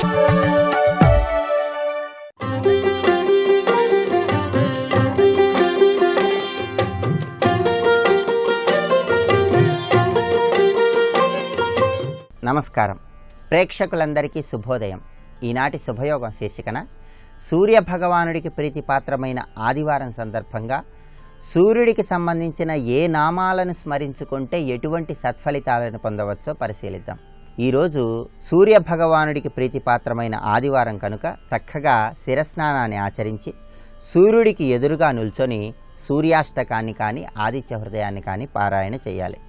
నమస్కారం. ప్రేక్షకులందరికీ శుభోదయం. ఈనాటి శుభయోగం శీర్షికన సూర్య భగవానుడికి ప్రీతిపాత్రమైన ఆదివారం సందర్భంగా సూర్యుడికి సంబంధించిన ఏ నామాలను స్మరించుకుంటే ఎటువంటి సత్ఫలితాలను పొందవచ్చో పరిశీలిద్దాం. ఈరోజు సూర్య భగవానుడికి ప్రీతిపాత్రమైన ఆదివారం కనుక చక్కగా శిరస్నానాన్ని ఆచరించి సూర్యుడికి ఎదురుగా నిల్చొని సూర్యాష్టకాన్ని కానీ ఆదిత్య హృదయాన్ని కానీ పారాయణ చేయాలి.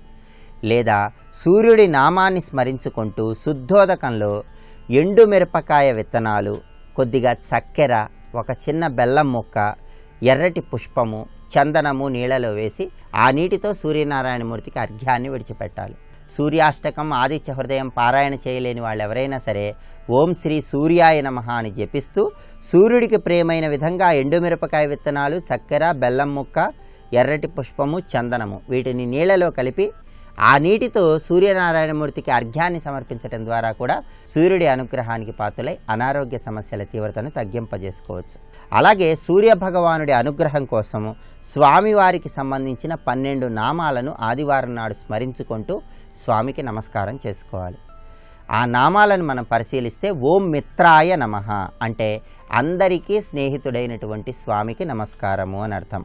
లేదా సూర్యుడి నామాన్ని స్మరించుకుంటూ శుద్ధోదకంలో ఎండు మిరపకాయ విత్తనాలు, కొద్దిగా చక్కెర, ఒక చిన్న బెల్లం ముక్క, ఎర్రటి పుష్పము, చందనము నీళ్లలో వేసి ఆ నీటితో సూర్యనారాయణమూర్తికి అర్ఘ్యాన్ని విడిచిపెట్టాలి. సూర్యాష్టకం ఆదిత్య హృదయం పారాయణ చేయలేని వాళ్ళు ఎవరైనా సరే ఓం శ్రీ సూర్యాయ నమః అని జపిస్తూ సూర్యుడికి ప్రియమైన విధంగా ఎండుమిరపకాయ విత్తనాలు, చక్కెర, బెల్లం ముక్క, ఎర్రటి పుష్పము, చందనము వీటిని నీళ్లలో కలిపి ఆ నీటితో సూర్యనారాయణమూర్తికి అర్ఘ్యాన్ని సమర్పించడం ద్వారా కూడా సూర్యుడి అనుగ్రహానికి పాత్రులై అనారోగ్య సమస్యల తీవ్రతను తగ్గింపజేసుకోవచ్చు. అలాగే సూర్యభగవానుడి అనుగ్రహం కోసము స్వామివారికి సంబంధించిన 12 నామాలను ఆదివారం నాడు స్మరించుకుంటూ స్వామికి నమస్కారం చేసుకోవాలి. ఆ నామాలను మనం పరిశీలిస్తే ఓం మిత్రాయ నమః అంటే అందరికీ స్నేహితుడైనటువంటి స్వామికి నమస్కారము అని అర్థం.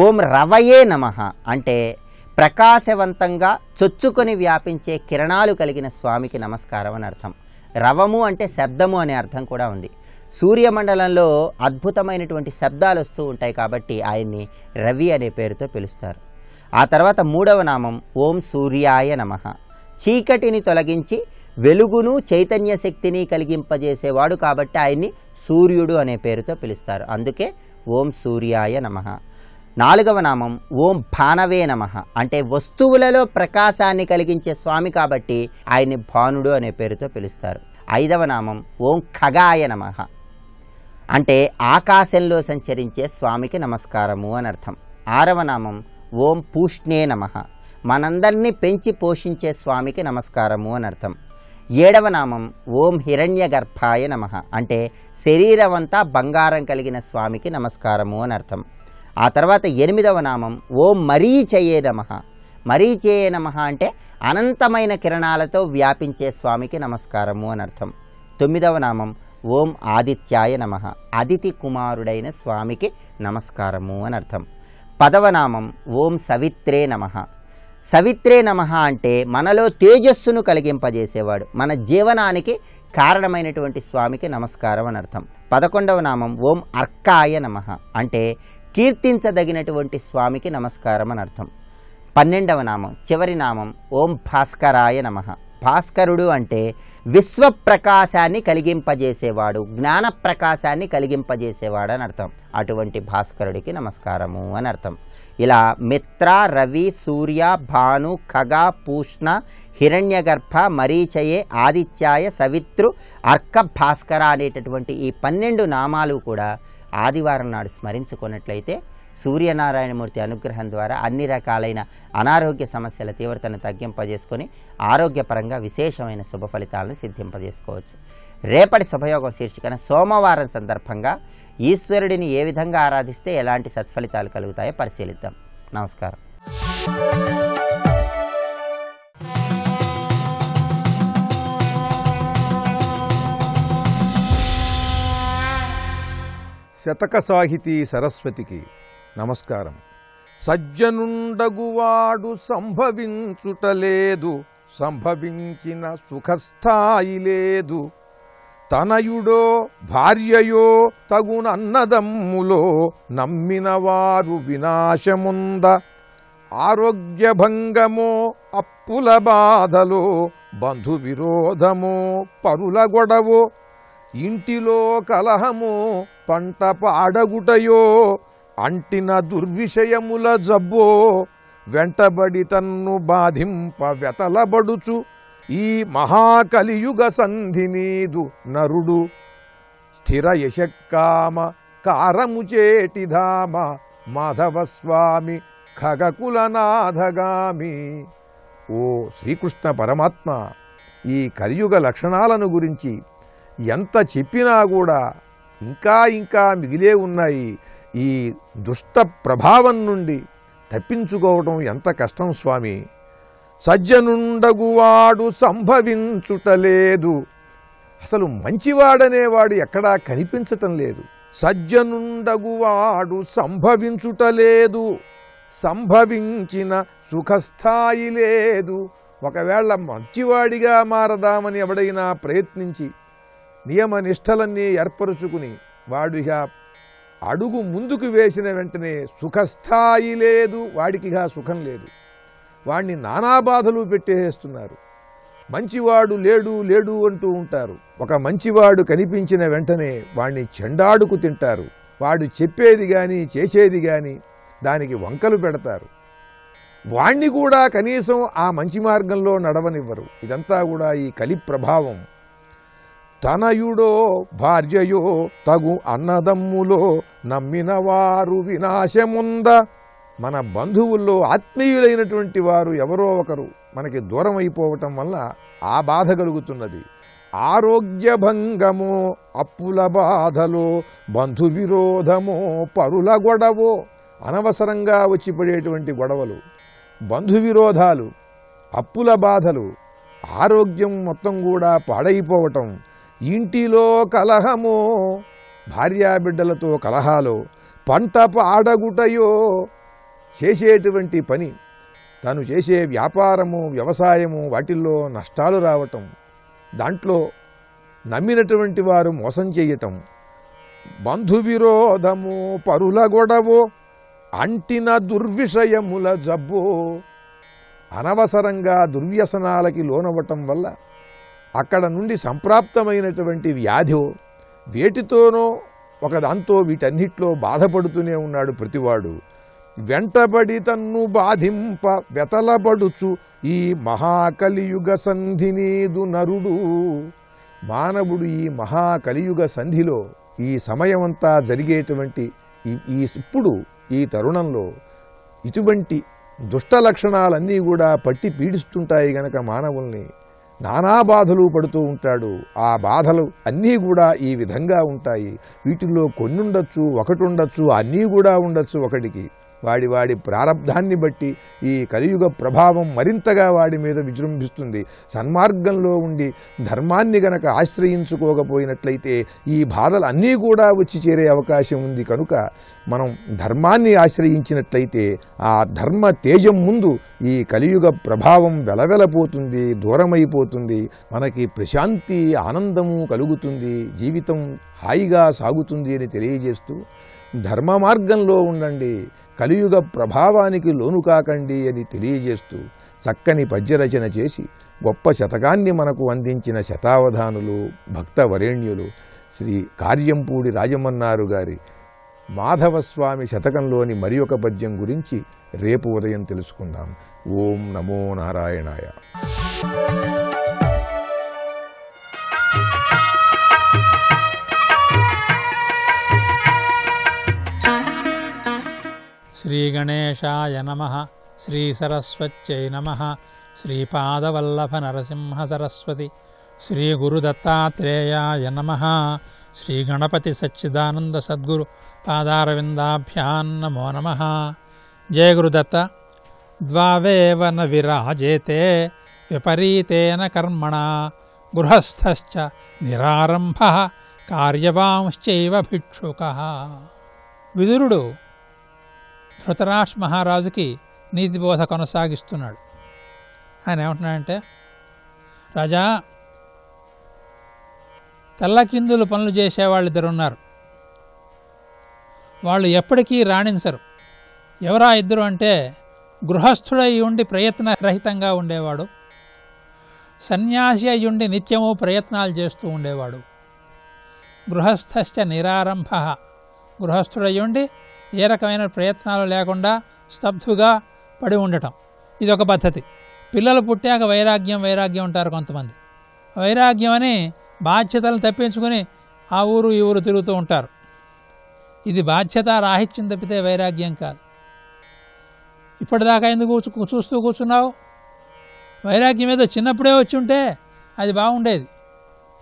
ఓం రవయే నమః అంటే ప్రకాశవంతంగా చొచ్చుకొని వ్యాపించే కిరణాలు కలిగిన స్వామికి నమస్కారం అని అర్థం. రవము అంటే శబ్దము అనే అర్థం కూడా ఉంది. సూర్యమండలంలో అద్భుతమైనటువంటి శబ్దాలు వస్తూ ఉంటాయి కాబట్టి ఆయన్ని రవి అనే పేరుతో పిలుస్తారు. ఆ తర్వాత 3వ నామం ఓం సూర్యాయ నమః. చీకటిని తొలగించి వెలుగును చైతన్య శక్తిని కలిగింపజేసేవాడు కాబట్టి ఆయన్ని సూర్యుడు అనే పేరుతో పిలుస్తారు. అందుకే ఓం సూర్యాయ నమః. 4వ నామం ఓం భానవే నమః అంటే వస్తువులలో ప్రకాశాన్ని కలిగించే స్వామి కాబట్టి ఆయన్ని భానుడు అనే పేరుతో పిలుస్తారు. 5వ నామం ఓం ఖగాయ నమః అంటే ఆకాశంలో సంచరించే స్వామికి నమస్కారము అని అర్థం. 6వ నామం ఓం పూష్ణే నమః మనందరినీ పెంచి పోషించే స్వామికి నమస్కారము అని అర్థం. 7వ నామం ఓం హిరణ్య గర్భాయ నమః అంటే శరీరమంతా బంగారం కలిగిన స్వామికి నమస్కారము అని అర్థం. ఆ తర్వాత 8వ నామం ఓం మరీచయే నమః. మరీచయే నమః అంటే అనంతమైన కిరణాలతో వ్యాపించే స్వామికి నమస్కారము అని అర్థం. 9వ నామం ఓం ఆదిత్యాయ నమః అదితి కుమారుడైన స్వామికి నమస్కారము అని అర్థం. 10వ నామం ఓం సవిత్రే నమః. సవిత్రే నమః అంటే మనలో తేజస్సును కలిగింపజేసేవాడు, మన జీవనానికి కారణమైనటువంటి స్వామికి నమస్కారం అని అర్థం. 11వ నామం ఓం అర్కాయ నమః అంటే కీర్తించదగినటువంటి స్వామికి నమస్కారం అని అర్థం. 12వ నామం చివరి నామం ఓం భాస్కరాయ నమః. భాస్కరుడు అంటే విశ్వప్రకాశాన్ని కలిగింపజేసేవాడు, జ్ఞాన ప్రకాశాన్ని కలిగింపజేసేవాడు అని అర్థం. అటువంటి భాస్కరుడికి నమస్కారము అని అర్థం. ఇలా మిత్ర, రవి, సూర్య, భాను, ఖగ, పూష్ణ, హిరణ్యగర్భ, మరీచయే, ఆదిత్యాయ, సవిత్రు, అర్క, భాస్కర అనేటటువంటి ఈ 12 నామాలు కూడా ఆదివారం నాడు స్మరించుకున్నట్లయితే సూర్యనారాయణమూర్తి అనుగ్రహం ద్వారా అన్ని రకాలైన అనారోగ్య సమస్యల తీవ్రతను తగ్గింపజేసుకొని ఆరోగ్యపరంగా విశేషమైన శుభ ఫలితాలను సిద్ధింపజేసుకోవచ్చు. రేపటి శుభయోగం శీర్షికన సోమవారం సందర్భంగా ఈశ్వరుడిని ఏ విధంగా ఆరాధిస్తే ఎలాంటి సత్ఫలితాలు కలుగుతాయో పరిశీలిద్దాం. నమస్కారం. శతక సాహితీ సరస్వతికి నమస్కారం. సజ్జనుండగువాడు సంభవించుటలేదు, సంభవించిన సుఖస్థాయి లేదు. తనయుడో భార్యయో తగునన్నదమ్ములో నమ్మినవారు వినాశముంద. ఆరోగ్యభంగమో అప్పుల బాధలో బంధు విరోధమో పరుల గొడవో ఇంటిలో కలహమో పంట పాడగుటయో అంటిన దుర్విషయముల జబ్బో వెంటబడి తన్ను బాధింప వెతలబడుచు ఈ మహాకలియుగ సంధి నీదు నరుడు. స్థిర యశక్కామ కారము చేటిధామ మాధవస్వామి ఖగకులనాథగామి. ఓ శ్రీకృష్ణ పరమాత్మ, ఈ కలియుగ లక్షణాలను గురించి ఎంత చెప్పినా కూడా ఇంకా ఇంకా మిగిలే ఉన్నాయి. ఈ దుష్ట ప్రభావం నుండి తప్పించుకోవటం ఎంత కష్టం స్వామి. సజ్జనుండగువాడు సంభవించుటలేదు. అసలు మంచివాడనేవాడు ఎక్కడా కనిపించటం లేదు. సజ్జనుండగువాడు సంభవించుటలేదు, సంభవించిన సుఖస్థాయి లేదు. ఒకవేళ మంచివాడిగా మారదామని ఎవడైనా ప్రయత్నించి నియమనిష్టలన్నీ ఏర్పరుచుకుని వాడిగా అడుగు ముందుకు వేసిన వెంటనే సుఖస్థాయి లేదు, వాడికిగా సుఖం లేదు. వాడిని నానా బాధలు పెట్టేస్తున్నారు. మంచివాడు లేడు లేడు అంటూ ఉంటారు. ఒక మంచివాడు కనిపించిన వెంటనే వాడిని చెండాడుకు తింటారు. వాడు చెప్పేది కానీ చేసేది కానీ దానికి వంకలు పెడతారు. వాణ్ణి కూడా కనీసం ఆ మంచి మార్గంలో నడవనివ్వరు. ఇదంతా కూడా ఈ కలి ప్రభావం. తనయుడో భార్యయో తగు అన్నదమ్ములో నమ్మిన వారు వినాశముంద. మన బంధువుల్లో ఆత్మీయులైనటువంటి వారు ఎవరో ఒకరు మనకి దూరం అయిపోవటం వల్ల ఆ బాధ కలుగుతున్నది. ఆరోగ్యభంగమో అప్పుల బాధలో బంధు విరోధమో పరుల గొడవో. అనవసరంగా వచ్చి పడేటువంటి గొడవలు, బంధు విరోధాలు, అప్పుల బాధలు, ఆరోగ్యం మొత్తం కూడా పాడైపోవటం, ఇంటిలో కలహమో, భార్యాబిడ్డలతో కలహాలో, పంట పాడగుటయో, చేసేటువంటి పని, తను చేసే వ్యాపారము వ్యవసాయము వాటిల్లో నష్టాలు రావటం, దాంట్లో నమ్మినటువంటి వారు మోసం చేయటం, బంధు విరోధము పరుల గొడవో, అంటిన దుర్విషయముల జబ్బో. అనవసరంగా దుర్వ్యసనాలకి లోనవ్వటం వల్ల అక్కడ నుండి సంప్రాప్తమైనటువంటి వ్యాధో, వేటితోనో ఒకదాంతో వీటన్నిట్లో బాధపడుతూనే ఉన్నాడు ప్రతివాడు. వెంటబడి తన్ను బాధింప వెతలబడుచు ఈ మహాకలియుగ సంధినీదు నరుడు. మానవుడు ఈ మహాకలియుగ సంధిలో ఈ సమయమంతా జరిగేటువంటి ఇప్పుడు ఈ తరుణంలో ఇటువంటి దుష్ట లక్షణాలన్నీ కూడా పట్టి పీడిస్తుంటాయి గనక మానవుల్ని నానా బాధలు పడుతూ ఉంటాడు. ఆ బాధలు అన్నీ కూడా ఈ విధంగా ఉంటాయి. వీటిల్లో కొన్ని ఉండొచ్చు, ఒకటి ఉండొచ్చు, అన్నీ కూడా ఉండొచ్చు ఒకటికి. వాడి ప్రారబ్ధాన్ని బట్టి ఈ కలియుగ ప్రభావం మరింతగా వాడి మీద విజృంభిస్తుంది. సన్మార్గంలో ఉండి ధర్మాన్ని గనక ఆశ్రయించుకోకపోయినట్లయితే ఈ బాధలు అన్నీ కూడా వచ్చి చేరే అవకాశం ఉంది. కనుక మనం ధర్మాన్ని ఆశ్రయించినట్లయితే ఆ ధర్మ తేజం ముందు ఈ కలియుగ ప్రభావం వెలవెలపోతుంది, దూరమైపోతుంది. మనకి ప్రశాంతి ఆనందము కలుగుతుంది, జీవితం హాయిగా సాగుతుంది అని తెలియజేస్తూ ధర్మ మార్గంలో ఉండండి, కలియుగ ప్రభావానికి లోను కాకండి అని తెలియజేస్తూ చక్కని పద్యరచన చేసి గొప్ప శతకాన్ని మనకు అందించిన శతావధానులు భక్తవరేణ్యులు శ్రీ కార్యంపూడి రాజమన్నారు గారి మాధవస్వామి శతకంలోని మరి ఒక పద్యం గురించి రేపు ఉదయం తెలుసుకుందాం. ఓం నమో నారాయణాయ. శ్రీగణేశాయ నమః. శ్రీసరస్వత్యై నమః. శ్రీపాదవల్లభ నరసింహ సరస్వతి. శ్రీగురుదత్తాత్రేయాయ నమః. శ్రీగణపతి సచ్చిదానంద సద్గురు పాదారవిందాభ్యాం నమో నమః. జయ గురుదత్త. ద్వావేవ న విరాజేతే విపరీతేన కర్మణా గృహస్థశ్చ నిరారంభః కార్యవాంశ్చైవ భిక్షుకః. విదురుడు ధృతరాష్ట్ర మహారాజుకి నీతిబోధ కొనసాగిస్తున్నాడు. ఆయన ఏమంటున్నాడంటే, రాజా, తెల్లకిందులు పనులు చేసేవాళ్ళు ఇద్దరు ఉన్నారు. వాళ్ళు ఎప్పటికీ రాణించరు. ఎవరా ఇద్దరు అంటే, గృహస్థుడై ఉండి ప్రయత్నరహితంగా ఉండేవాడు, సన్యాసి అయి ఉండి నిత్యము ప్రయత్నాలు చేస్తూ ఉండేవాడు. గృహస్థశ్చ నిరారంభ, గృహస్థుడై ఉండి ఏ రకమైన ప్రయత్నాలు లేకుండా స్తబ్దుగా పడి ఉండటం, ఇదొక పద్ధతి. పిల్లలు పుట్టాక వైరాగ్యం ఉంటారు కొంతమంది. వైరాగ్యం అని బాధ్యతలు తప్పించుకొని ఆ ఊరు ఈ ఊరు తిరుగుతూ ఉంటారు. ఇది బాధ్యత రాహిత్యం తప్పితే వైరాగ్యం కాదు. ఇప్పటిదాకా ఎందుకు చూస్తూ కూర్చున్నావు? వైరాగ్యం ఏదో చిన్నప్పుడే వచ్చి ఉంటే అది బాగుండేది.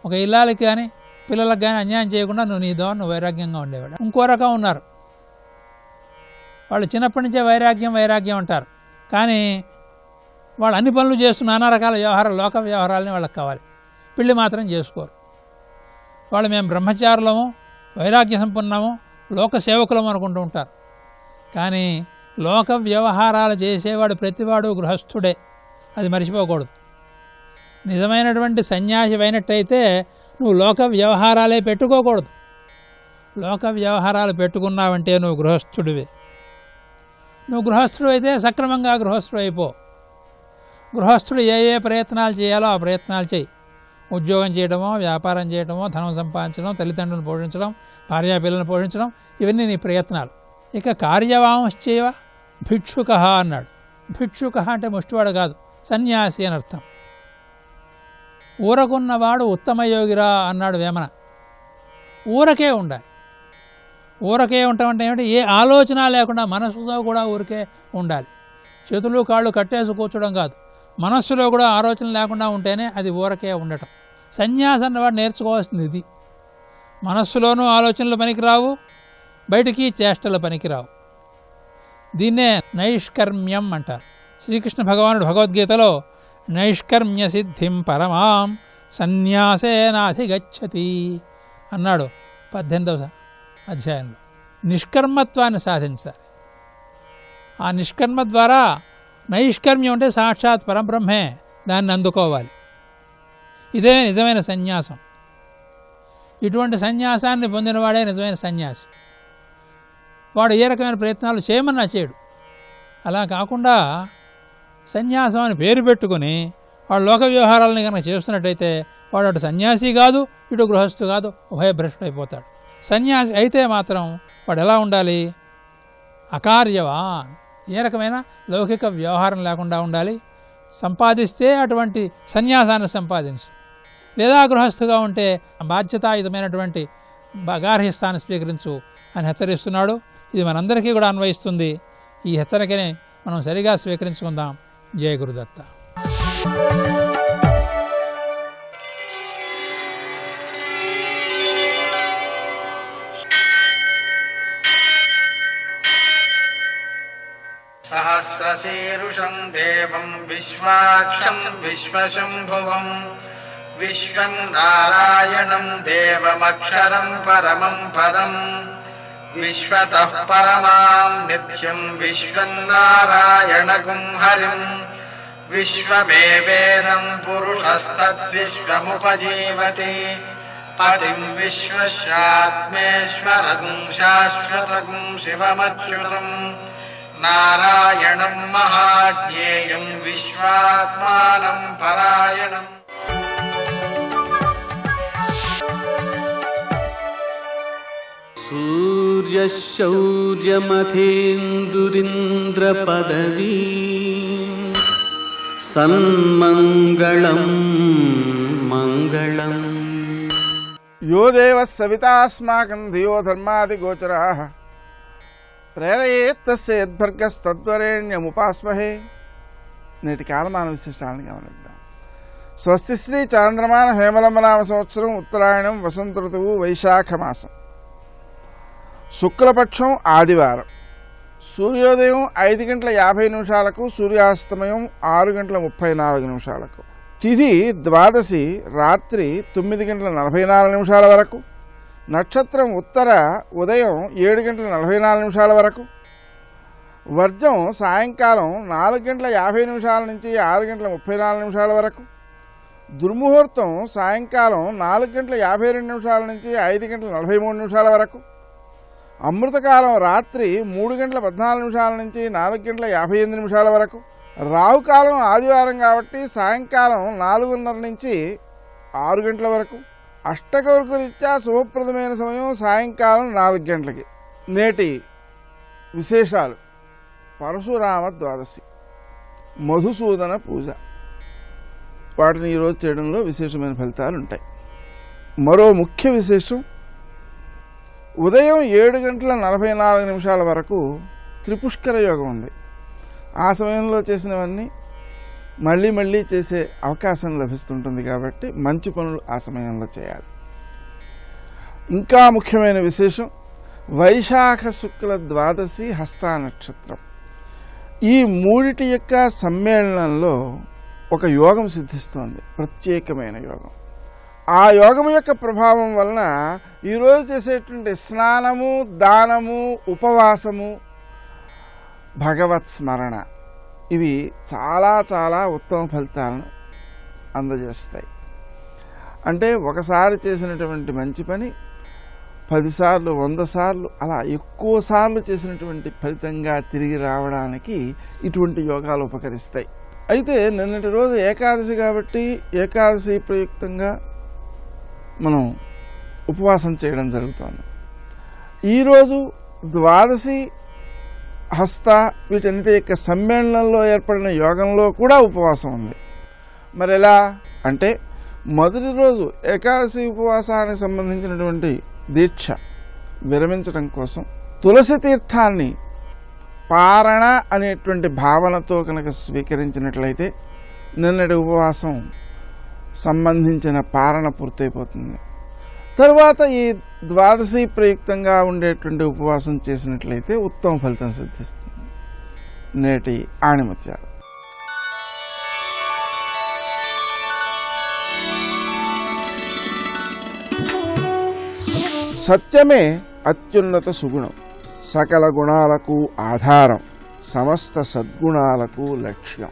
ఒక ఇల్లాలకి కానీ పిల్లలకు కానీ అన్యాయం చేయకుండా నువ్వు నీ ద్వారా నువ్వు వైరాగ్యంగా ఉండేవాడు. ఇంకో రకం ఉన్నారు, వాళ్ళు చిన్నప్పటి నుంచే వైరాగ్యం అంటారు, కానీ వాళ్ళు అన్ని పనులు చేస్తూ నానా రకాల వ్యవహారాలు, లోక వ్యవహారాలని వాళ్ళకి కావాలి, పెళ్లి మాత్రం చేసుకోరు. వాళ్ళు మేము బ్రహ్మచారులము, వైరాగ్య సంపన్నము, లోక సేవకులము అనుకుంటూ ఉంటారు. కానీ లోక వ్యవహారాలు చేసేవాడు ప్రతివాడు గృహస్థుడే, అది మర్చిపోకూడదు. నిజమైనటువంటి సన్యాసి అయినట్టయితే నువ్వు లోక వ్యవహారాలే పెట్టుకోకూడదు. లోక వ్యవహారాలు పెట్టుకున్నావంటే నువ్వు గృహస్థుడివే. నువ్వు గృహస్థుడు అయితే సక్రమంగా గృహస్థుడు అయిపో. గృహస్థుడు ఏ ప్రయత్నాలు చేయాలో ఆ ప్రయత్నాలు చేయి. ఉద్యోగం చేయడమో, వ్యాపారం చేయడమో, ధనం సంపాదించడం, తల్లిదండ్రులను పోషించడం, భార్యాపిల్లలను పోషించడం, ఇవన్నీ నీ ప్రయత్నాలు. ఇక కార్యవాంశ్చైవ భిక్షుక అన్నాడు. భిక్షుక అంటే ముష్టివాడు కాదు, సన్యాసి అని అర్థం. ఊరకున్నవాడు ఉత్తమయోగిరా అన్నాడు వేమన. ఊరకే ఉండాలి. ఊరకే ఉండటం ఏమిటి? ఏ ఆలోచన లేకుండా మనసుతో కూడా ఊరికే ఉండాలి. చేతులు కాళ్ళు కట్టేసి కూర్చోడం కాదు, మనస్సులో కూడా ఆలోచన లేకుండా ఉంటేనే అది ఊరకే ఉండటం. సన్యాసం అన్నవాడు నేర్చుకోవాల్సింది ఇది. మనస్సులోనూ ఆలోచనలు పనికిరావు, బయటికి చేష్టలు పనికిరావు. దీన్నే నైష్కర్మ్యం అంటారు. శ్రీకృష్ణ భగవానుడు భగవద్గీతలో నైష్కర్మ్య సిద్ధిం పరమాం సన్యాసేనాధిగచ్చతి అన్నాడు 18వ అధ్యాయంలో. నిష్కర్మత్వాన్ని సాధించాలి. ఆ నిష్కర్మ ద్వారా, నైష్కర్మ్యం అంటే సాక్షాత్ పరబ్రహ్మే, దాన్ని అందుకోవాలి. ఇదే నిజమైన సన్యాసం. ఇటువంటి సన్యాసాన్ని పొందినవాడే నిజమైన సన్యాసి. వాడు ఏ రకమైన ప్రయత్నాలు చేయమన్నా చేయడు. అలా కాకుండా సన్యాసం అని పేరు పెట్టుకుని వాడు లోక వ్యవహారాలని కనుక చేస్తున్నట్టయితే వాడు అటు సన్యాసి కాదు, ఇటు గృహస్థు కాదు, ఉభయభ్రష్టుడైపోతాడు. సన్యాసి అయితే మాత్రం వాడు ఎలా ఉండాలి? అకార్యవాన్, ఏ రకమైన లౌకిక వ్యవహారం లేకుండా ఉండాలి. సంపాదిస్తే అటువంటి సన్యాసాన్ని సంపాదించు, లేదా గృహస్థుగా ఉంటే బాధ్యతాయుతమైనటువంటి గార్హస్థాన్ని స్వీకరించు అని హెచ్చరిస్తున్నాడు. ఇది మనందరికీ కూడా అన్వయిస్తుంది. ఈ హెచ్చరికని మనం సరిగా స్వీకరించుకుందాం. జయ గురుదత్త. సహస్రశీరుషం దేవం విశ్వాక్షం విశ్వశంభువం విశ్వం నారాయణం దేవమక్షరం పరమం పదం విశ్వతః పరమాం నిత్యం విశ్వన్నారాయణగుం హరిం విశ్వమేవేదం పురుషస్తద్విశ్వముపజీవతి పతిం విశ్వస్యాత్మేశ్వరగుం శాశ్వతగుం శివమచ్యుతం నారాయణం మహాజ్ఞేయం విశ్వాత్మానం పరాయణం. సూర్యశౌర్యమథేందురింద్రపదవీ సన్మంగళం మంగళం. యో దేవః సవితాస్మాకం ధియో ధర్మాదిగోచరాః ప్రేరయేత్తస్య యద్భర్గస్తద్వరేణ్యముపాస్మహే. నేటి కాలమాన విశిష్టాలను గమనిద్దాం. స్వస్తి శ్రీ చాంద్రమాన హేమలంబనామ సంవత్సరం ఉత్తరాయణం వసంత ఋతువు వైశాఖ మాసం శుక్లపక్షం ఆదివారం. సూర్యోదయం 5:50 సూర్యాస్తమయం 6:34. తిథి ద్వాదశి రాత్రి 9:44 వరకు. నక్షత్రం ఉత్తర ఉదయం 7:44 వరకు. వర్జం సాయంకాలం 4:50 నుంచి 6:34 వరకు. దుర్ముహూర్తం సాయంకాలం 4:52 నుంచి 5:43 వరకు. అమృతకాలం రాత్రి 3:14 నుంచి 4:58 వరకు. రాహుకాలం ఆదివారం కాబట్టి సాయంకాలం 4:30 నుంచి 6 గంటల వరకు. అష్టకౌర్కు రీత్యా శుభప్రదమైన సమయం సాయంకాలం 4 గంటలకి. నేటి విశేషాలు: పరశురామ ద్వాదశి, మధుసూదన పూజ. వాటిని ఈరోజు చేయడంలో విశేషమైన ఫలితాలు ఉంటాయి. మరో ముఖ్య విశేషం, ఉదయం 7:44 వరకు త్రిపుష్కర యోగం ఉంది. ఆ సమయంలో చేసినవన్నీ మళ్ళీ మళ్ళీ చేసే అవకాశం లభిస్తుంటుంది కాబట్టి మంచి పనులు ఆ సమయంలో చేయాలి. ఇంకా ముఖ్యమైన విశేషం వైశాఖ శుక్ల ద్వాదశి హస్తా నక్షత్రం. ఈ మూడిటి యొక్క సమ్మేళనంలో ఒక యోగం సిద్ధిస్తోంది, ప్రత్యేకమైన యోగం. ఆ యోగం యొక్క ప్రభావం వలన ఈరోజు చేసేటువంటి స్నానము, దానము, ఉపవాసము, భగవత్ స్మరణ ఇవి చాలా చాలా ఉత్తమ ఫలితాలను అందజేస్తాయి. అంటే ఒకసారి చేసినటువంటి మంచి పని 10 సార్లు 100 సార్లు అలా ఎక్కువ సార్లు చేసినటువంటి ఫలితంగా తిరిగి రావడానికి ఇటువంటి యోగాలు ఉపకరిస్తాయి. అయితే నిన్నటి రోజు ఏకాదశి కాబట్టి ఏకాదశి ప్రయుక్తంగా మనం ఉపవాసం చేయడం జరుగుతుంది. ఈరోజు ద్వాదశి, హస్త వీటన్నిటి యొక్క సమ్మేళనంలో ఏర్పడిన యోగంలో కూడా ఉపవాసం ఉంది. మరి ఎలా అంటే మొదటి రోజు ఏకాదశి ఉపవాసానికి సంబంధించినటువంటి దీక్ష విరమించడం కోసం తులసి తీర్థాన్ని పారణ అనేటువంటి భావనతో కనుక స్వీకరించినట్లయితే నిన్నటి ఉపవాసం సంబంధించిన పారణ పూర్తయిపోతుంది. తరువాత ఈ ద్వాదశి ప్రయుక్తంగా ఉండేటువంటి ఉపవాసం చేసినట్లయితే ఉత్తమ ఫలితం సిద్ధిస్తుంది. నేటి ఆణిముత్యాలు. సత్యమే అత్యున్నత సుగుణం, సకల గుణాలకు ఆధారం, సమస్త సద్గుణాలకు లక్ష్యం.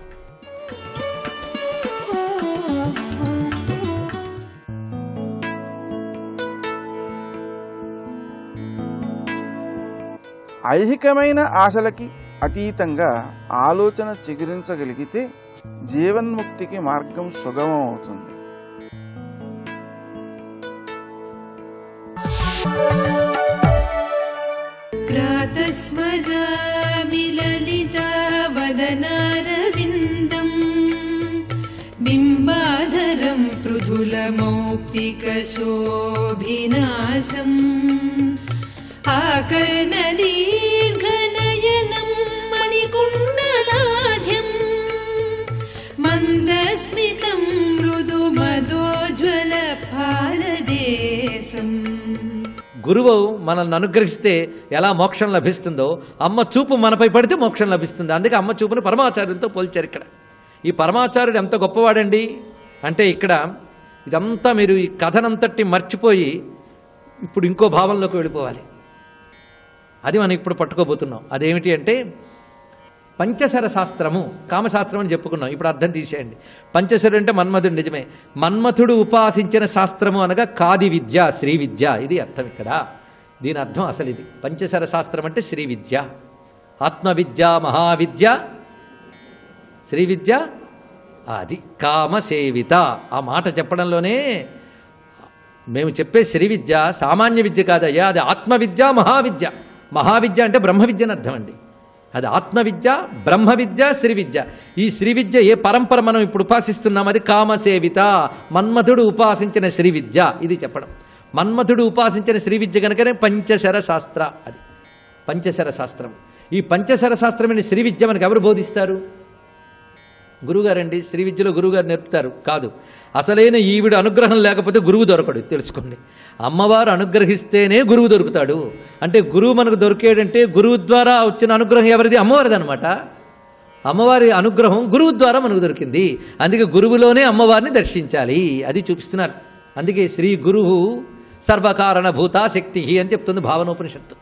ఐహికమైన ఆశలకి అతీతంగా ఆలోచన చిగురించగలిగితే జీవన్ముక్తికి మార్గం సుగమం అవుతుంది. ప్రాతస్మరామి లలితావదనారవిందం బింబాధరం పృథులమౌక్తికశోభినాసం ఆకర్ణదీర్ఘనయనం మణికుండలాఢ్యం మందస్మితం మృదు మదోజ్వల ఫాలదేశం. గురువు మనల్ని అనుగ్రహిస్తే ఎలా మోక్షం లభిస్తుందో అమ్మ చూపు మనపై పడితే మోక్షం లభిస్తుంది. అందుకే అమ్మ చూపును పరమాచార్యులతో పోల్చారు. ఇక్కడ ఈ పరమాచార్యుడు ఎంత గొప్పవాడండి అంటే ఇక్కడ ఇదంతా మీరు ఈ కథనంతటి మర్చిపోయి ఇప్పుడు ఇంకో భావంలోకి వెళ్ళిపోవాలి. అది మనం ఇప్పుడు పట్టుకోబోతున్నాం. అదేమిటి అంటే పంచశర శాస్త్రము, కామశాస్త్రం అని చెప్పుకున్నాం. ఇప్పుడు అర్థం తీసేయండి. పంచశరుడు అంటే మన్మథుడు, నిజమే. మన్మథుడు ఉపాసించిన శాస్త్రము అనగా కాది విద్య, శ్రీ విద్య. ఇది అర్థం ఇక్కడ. దీని అర్థం అసలు ఇది. పంచశర శాస్త్రం అంటే శ్రీ విద్య, ఆత్మవిద్య, మహావిద్య, శ్రీ విద్య, అది కామసేవిత. ఆ మాట చెప్పడంలోనే మేము చెప్పే శ్రీ విద్య సామాన్య విద్య కాదయ్యా, అది ఆత్మవిద్య, మహావిద్య. మహావిద్య అంటే బ్రహ్మ విద్య అని అర్థం అండి. అది ఆత్మవిద్య, బ్రహ్మ విద్య, శ్రీ విద్య. ఈ శ్రీ విద్య ఏ పరంపర మనం ఇప్పుడు ఉపాసిస్తున్నాం అది కామసేవిత, మన్మథుడు ఉపాసించిన శ్రీ విద్య. ఇది చెప్పడం. మన్మథుడు ఉపాసించిన శ్రీ విద్య కనుకనే పంచశర శాస్త్ర. అది పంచశర శాస్త్రం. ఈ పంచశర శాస్త్రమైన శ్రీ విద్య మనకు ఎవరు బోధిస్తారు? గురువుగారండి. శ్రీ విద్యలో గురువుగారు నేర్పుతారు కాదు. అసలైన ఈవిడ అనుగ్రహం లేకపోతే గురువు దొరకడు. తెలుసుకోండి. అమ్మవారు అనుగ్రహిస్తేనే గురువు దొరుకుతాడు. అంటే గురువు మనకు దొరికేటంటే గురువు ద్వారా వచ్చిన అనుగ్రహం ఎవరిది? అమ్మవారిది అనమాట. అమ్మవారి అనుగ్రహం గురువు ద్వారా మనకు దొరికింది. అందుకే గురువులోనే అమ్మవారిని దర్శించాలి. అది చూపిస్తున్నారు. అందుకే శ్రీ గురువు సర్వకారణభూత శక్తి అని చెప్తుంది భావనోపనిషత్తు.